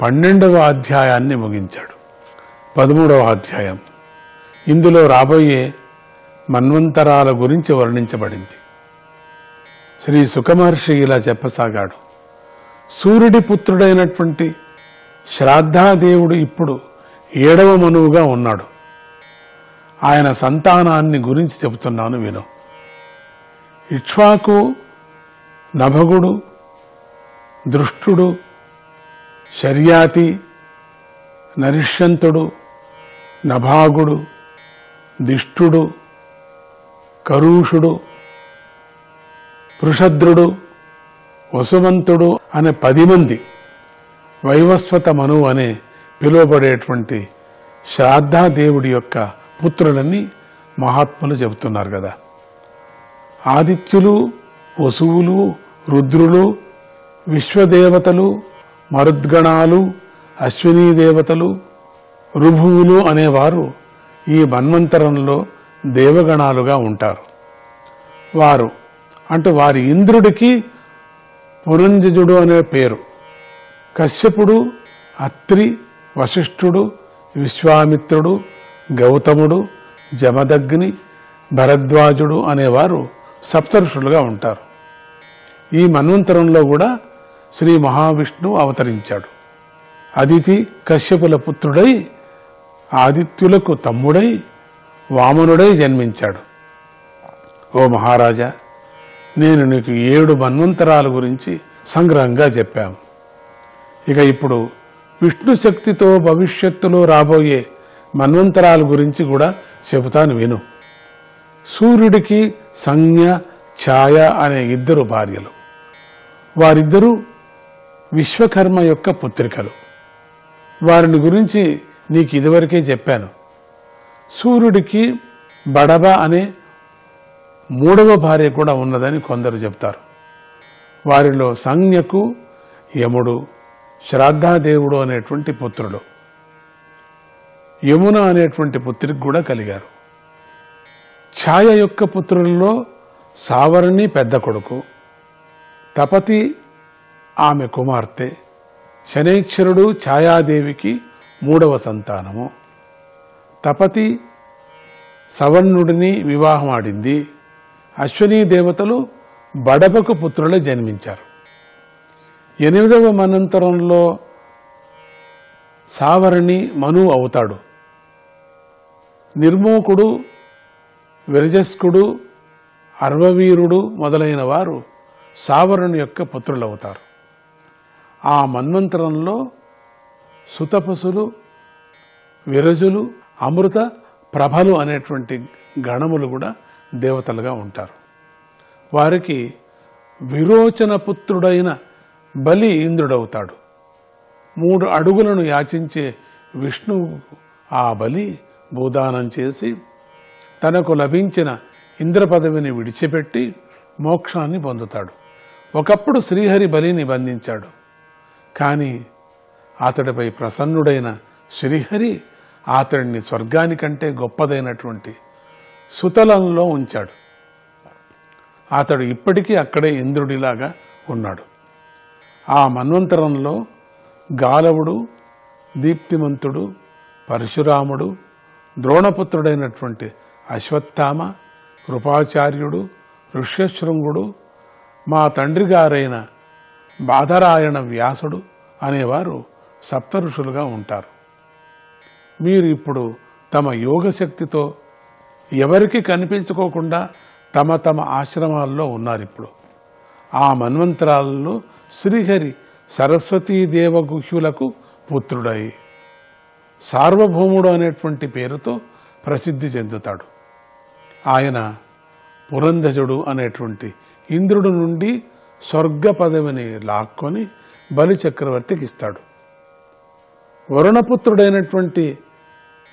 12వ అధ్యాయాన్ని ముగించాడు. 13వ అధ్యాయం ఇందులో రాబోయే మన్వంతరాల గురించి వర్ణించబడింది. శ్రీ సుఖమహర్షి ఇలా చెప్పసాగాడు. సూర్యుడి పుత్రుడైనటువంటి శ్రాద్ధాదేవుడు ఇప్పుడు 7వ మనువుగా ఉన్నాడు. ఆయన సంతానాన్ని గురించి చెబుతున్నాను విను. ఇక్ష్వాకు, నభగుడు, దృష్టుడు, శర్యాతి, నరిష్యంతుడు, నభాగుడు, దిష్టుడు, కరూషుడు, పృషద్రుడు, వసుమంతుడు అనే 10 మంది వైవస్వత మనువు అనే పిలువబడేటువంటి శ్రాద్ధాదేవుడి యొక్క పుత్రులని మహాత్ములు చెబుతున్నారు కదా. ఆదిత్యులు, వసువులు, రుద్రులు, విశ్వదేవతలు, మరుద్గణాలు, అశ్వినీ దేవతలు, రుభువులు అనేవారు ఈ మన్వంతరంలో దేవగణాలుగా ఉంటారు. వారు అంటే వారి ఇంద్రుడికి పురంజయుడు అనే పేరు. కశ్యపుడు, అత్రి, వశిష్ఠుడు, విశ్వామిత్రుడు, గౌతముడు, జమదగ్ని, భరద్వాజుడు అనేవారు సప్తఋషులుగా ఉంటారు. ఈ మన్వంతరంలో కూడా శ్రీ మహావిష్ణువు అవతరించాడు. అదితి కశ్యపుల పుత్రుడై ఆదిత్యులకు తమ్ముడై వామనుడై జన్మించాడు. ఓ మహారాజా, నేను నీకు 7 మన్వంతరాల గురించి సంగ్రహంగా చెప్పాము. ఇక ఇప్పుడు విష్ణు శక్తితో భవిష్యత్తులో రాబోయే మన్వంతరాల గురించి కూడా చెబుతాను విను. సూర్యుడికి సంజ్ఞ, ఛాయ అనే 2 భార్యలు. వారిద్దరూ విశ్వకర్మ యొక్క పుత్రికలు. వారిని గురించి నీకు ఇదివరకే చెప్పాను. సూర్యుడికి బడబ అనే 3వ భార్య కూడా ఉన్నదని కొందరు చెప్తారు. వారిలో సంజ్ఞకు యముడు, శ్రాద్ధాదేవుడు అనేటువంటి పుత్రుడు. యమున అనేటువంటి పుత్రికి కూడా కలిగారు. ఛాయ యొక్క పుత్రులలో సావరణి పెద్ద కొడుకు, తపతి ఆమె కుమార్తె, శనైశ్వరుడు ఛాయాదేవికి 3వ సంతానము. తపతి సవర్ణుడిని వివాహం ఆడింది. అశ్వినీ దేవతలు బడబకు పుత్రులే జన్మించారు. 8వ మన్వంతరంలో సావరణి మనువు అవుతాడు. నిర్మోకుడు, విరజస్కుడు, అర్వవీరుడు మొదలైన వారు సావరుని యొక్క పుత్రులవుతారు. ఆ మన్వంతరంలో సుతపసులు, విరజులు, అమృత ప్రభలు అనేటువంటి గణములు కూడా దేవతలుగా ఉంటారు. వారికి విరోచన పుత్రుడైన బలి ఇంద్రుడవుతాడు. 3 అడుగులను యాచించే విష్ణువు ఆ బలి భూదానం చేసి తనకు లభించిన ఇంద్ర పదవిని విడిచిపెట్టి మోక్షాన్ని పొందుతాడు. ఒకప్పుడు శ్రీహరి బలిని బంధించాడు. కానీ అతడిపై ప్రసన్నుడైన శ్రీహరి అతడిని స్వర్గానికంటే గొప్పదైనటువంటి సుతలంలో ఉంచాడు. అతడు ఇప్పటికీ అక్కడే ఇంద్రుడిలాగా ఉన్నాడు. ఆ మన్వంతరంలో గాలవుడు, దీప్తిమంతుడు, పరశురాముడు, ద్రోణపుత్రుడైనటువంటి అశ్వత్థామ, కృపాచార్యుడు, ఋష్యశృంగుడు, మా తండ్రి గారైన బాధరాయణ వ్యాసుడు అనేవారు సప్త ఋషులుగా ఉంటారు. మీరు ఇప్పుడు తమ యోగశక్తితో ఎవరికి కనిపించుకోకుండా తమ తమ ఆశ్రమాల్లో ఉన్నారు. ఇప్పుడు ఆ మన్వంతరాలలో శ్రీహరి సరస్వతీదేవగుహ్యులకు పుత్రుడై సార్వభౌముడు అనేటువంటి పేరుతో ప్రసిద్ధి చెందుతాడు. ఆయన పురంధజుడు అనేటువంటి ఇంద్రుడు నుండి స్వర్గ పదవిని లాక్కొని బలి చక్రవర్తికి ఇస్తాడు. వరుణపుత్రుడైనటువంటి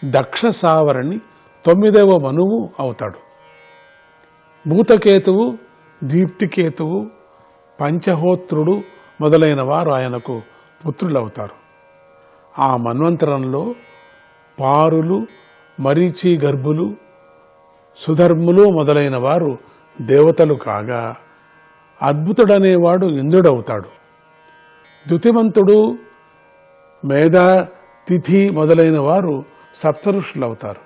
దక్ష సావరణి 9వ మనువు అవుతాడు. భూతకేతువు, దీప్తికేతువు, పంచహోత్రుడు మొదలైన వారు ఆయనకు పుత్రులవుతారు. ఆ మన్వంతరంలో పారులు, మరీచి గర్భులు, సుధర్ములు మొదలైన వారు దేవతలు కాగా అద్భుతుడనేవాడు ఇంద్రుడవుతాడు. ద్యుతిమంతుడు, మేధా, తిథి మొదలైన వారు సప్తఋషులవుతారు.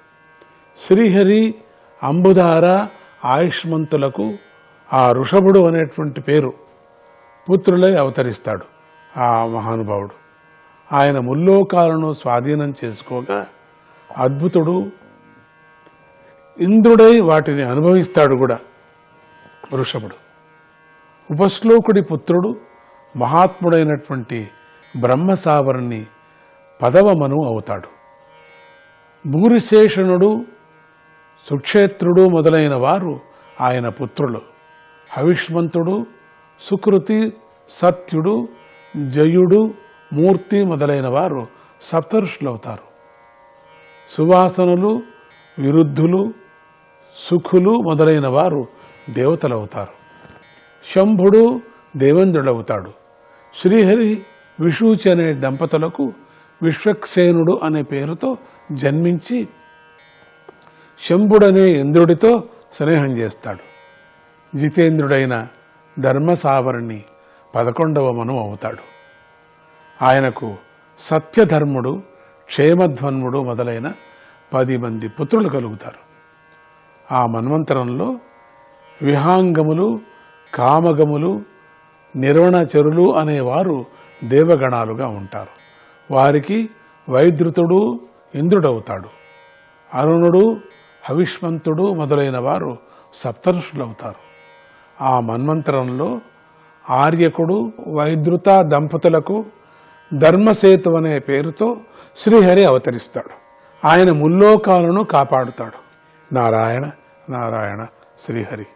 శ్రీహరి, అంబుధార, ఆయుష్మంతులకు ఆ ఋషభుడు అనేటువంటి పేరు పుత్రులై అవతరిస్తాడు. ఆ మహానుభావుడు ఆయన ముల్లోకాలను స్వాధీనం చేసుకోగా అద్భుతుడు ఇంద్రుడై వాటిని అనుభవిస్తాడు కూడా వృషభుడు. ఉపశ్లోకుడి పుత్రుడు మహాత్ముడైనటువంటి బ్రహ్మసావరుని 10వ మనువు అవుతాడు. భూరిశేషణుడు, సుక్షేత్రుడు మొదలైన వారు ఆయన పుత్రులు. హవిష్మంతుడు, సుకృతి, సత్యుడు, జయుడు, మూర్తి మొదలైన వారు సప్తఋషులవుతారు. సువాసనులు, విరుద్ధులు, సుఖులు మొదలైన వారు దేవతలవుతారు. శంభుడు దేవేంద్రుడవుతాడు. శ్రీహరి, విషూచి అనే దంపతులకు విశ్వక్సేనుడు అనే పేరుతో జన్మించి శంభుడనే ఇంద్రుడితో స్నేహం చేస్తాడు. జితేంద్రుడైన ధర్మసావరుని 11వ మనువు అవుతాడు. ఆయనకు సత్యధర్ముడు, క్షేమధ్వన్ముడు మొదలైన 10 మంది పుత్రులు కలుగుతారు. ఆ మన్వంతరంలో విహాంగములు, కామగములు, నిర్వణచరులు అనేవారు దేవగణాలుగా ఉంటారు. వారికి వైద్రుతుడు ఇంద్రుడవుతాడు. అరుణుడు, హవిష్మంతుడు మొదలైన వారు సప్తఋషులవుతారు. ఆ మన్వంతరంలో ఆర్యకుడు, వైద్రుత దంపతులకు ధర్మసేతు అనే పేరుతో శ్రీహరి అవతరిస్తాడు. ఆయన ముల్లోకాలను కాపాడుతాడు. నారాయణ నారాయణ శ్రీహరి.